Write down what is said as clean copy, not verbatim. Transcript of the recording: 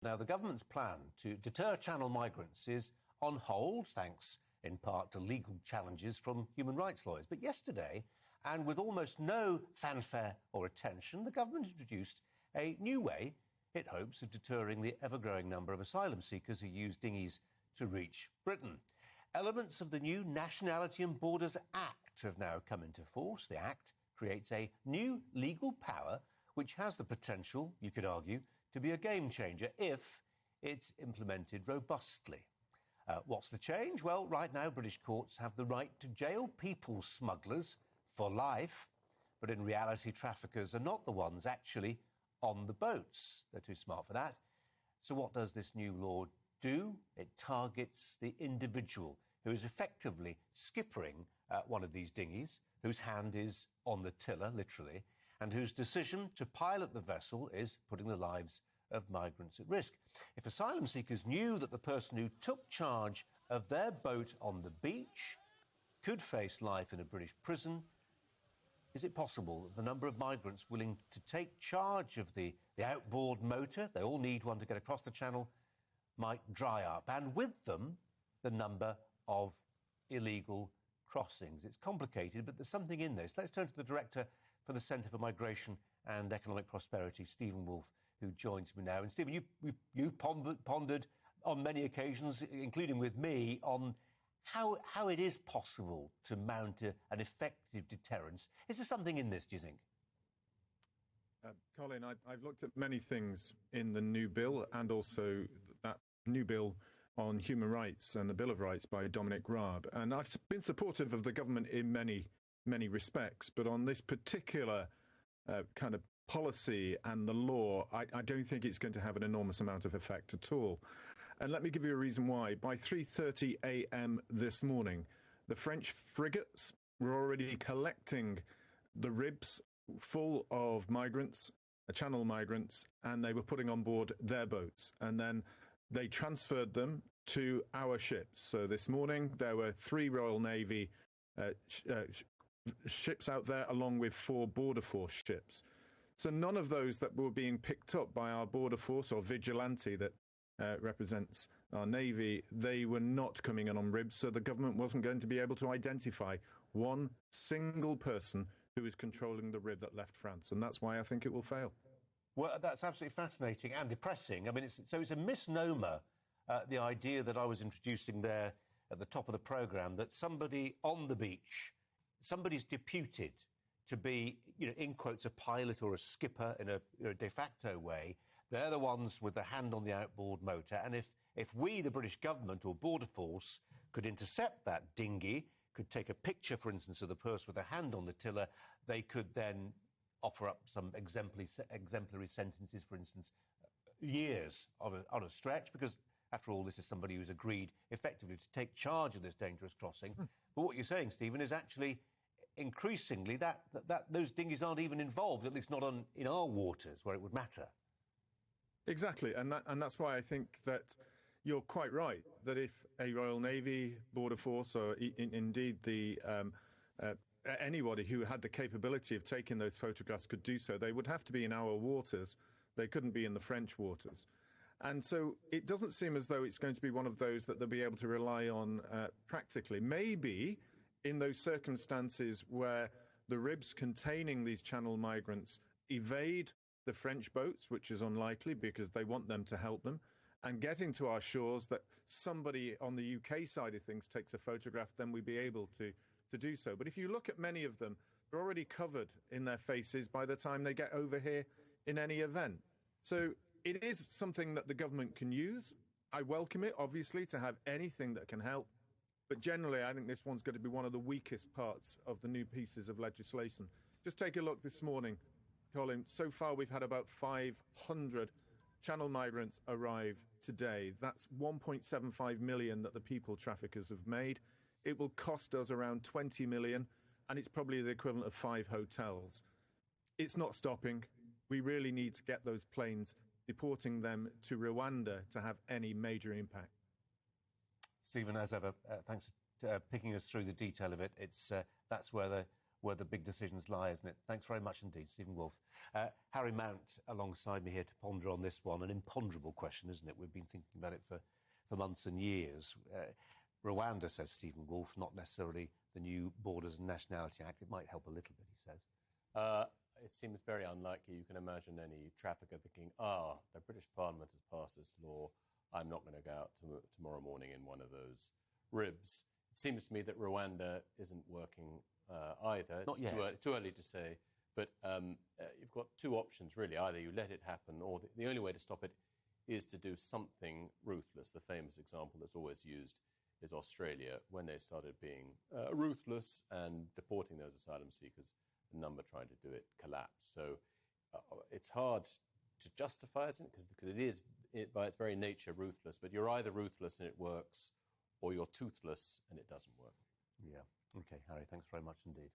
Now, the government's plan to deter Channel migrants is on hold, thanks in part to legal challenges from human rights lawyers. But yesterday, and with almost no fanfare or attention, the government introduced a new way, it hopes, of deterring the ever-growing number of asylum seekers who use dinghies to reach Britain. Elements of the new Nationality and Borders Act have now come into force. The Act creates a new legal power which has the potential, you could argue, to be a game-changer if it's implemented robustly. What's the change? Well, right now, British courts have the right to jail people smugglers for life, but in reality, traffickers are not the ones actually on the boats. They're too smart for that. So what does this new law do? It targets the individual who is effectively skippering one of these dinghies, whose hand is on the tiller, literally, and whose decision to pilot the vessel is putting the lives of migrants at risk. If asylum seekers knew that the person who took charge of their boat on the beach could face life in a British prison, is it possible that the number of migrants willing to take charge of the outboard motor, they all need one to get across the channel, might dry up, and with them, the number of illegal crossings? It's complicated, but there's something in this. Let's turn to the Director for the Centre for Migration and Economic Prosperity, Stephen Woolfe, who joins me now. And Stephen, you've pondered on many occasions, including with me, on how it is possible to mount an effective deterrence. Is there something in this, do you think? Colin, I've looked at many things in the new bill and also that new bill on human rights and the Bill of Rights by Dominic Raab. And I've been supportive of the government in many respects, but on this particular kind of policy and the law, I don't think it's going to have an enormous amount of effect at all. And let me give you a reason why. By 3:30 a.m. this morning, the French frigates were already collecting the ribs full of migrants, Channel migrants, and they were putting on board their boats. And then they transferred them to our ships. So this morning, there were 3 Royal Navy ships out there, along with 4 Border Force ships. So none of those that were being picked up by our Border Force or Vigilante that represents our Navy, they were not coming in on ribs, so the government wasn't going to be able to identify one single person who was controlling the rib that left France, and that's why I think it will fail. Well, that's absolutely fascinating and depressing. I mean, it's a misnomer, the idea that I was introducing there at the top of the programme, that somebody on the beach, somebody's deputed to be, in quotes, a pilot or a skipper in a de facto way. They're the ones with the hand on the outboard motor. And if we, the British government or Border Force, could intercept that dinghy, could take a picture, for instance, of the person with a hand on the tiller, they could then offer up some exemplary sentences, for instance, years on a stretch, because, after all, this is somebody who's agreed effectively to take charge of this dangerous crossing. But what you're saying, Stephen, is actually increasingly that those dinghies aren't even involved, at least not in our waters where it would matter. Exactly, and that's why I think that you're quite right, that if a Royal Navy, Border Force, or indeed anybody who had the capability of taking those photographs could do so, they would have to be in our waters. They couldn't be in the French waters. And so it doesn't seem as though it's going to be one of those that they'll be able to rely on practically. Maybe in those circumstances where the ribs containing these Channel migrants evade the French boats, which is unlikely because they want them to help them, and get into our shores, that somebody on the UK side of things takes a photograph, then we'd be able to do so. But if you look at many of them, they're already covered in their faces by the time they get over here in any event. So it is something that the government can use. I welcome it, obviously, to have anything that can help. But generally, I think this one's going to be one of the weakest parts of the new pieces of legislation. Just take a look this morning, Colin. So far, we've had about 500 Channel migrants arrive today. That's 1.75 million that the people traffickers have made. It will cost us around 20 million, and it's probably the equivalent of 5 hotels. It's not stopping. We really need to get those planes, deporting them to Rwanda to have any major impact. Stephen, as ever, thanks for picking us through the detail of it. That's where where the big decisions lie, isn't it? Thanks very much indeed, Stephen Woolfe. Harry Mount alongside me here to ponder on this one, an imponderable question, isn't it? We've been thinking about it for months and years. Rwanda, says Stephen Woolfe, not necessarily the new Borders and Nationality Act. It might help a little bit, he says. It seems very unlikely. You can imagine any trafficker thinking, the British Parliament has passed this law. I'm not going to go out tomorrow morning in one of those ribs. It seems to me that Rwanda isn't working either. Not yet. It's too early to say. But you've got two options, really. Either you let it happen, or the only way to stop it is to do something ruthless. The famous example that's always used is Australia, when they started being ruthless and deporting those asylum seekers. The number trying to do it collapsed. So it's hard to justify it because it is, by its very nature, ruthless. But you're either ruthless and it works, or you're toothless and it doesn't work. Yeah. OK, Harry, thanks very much indeed.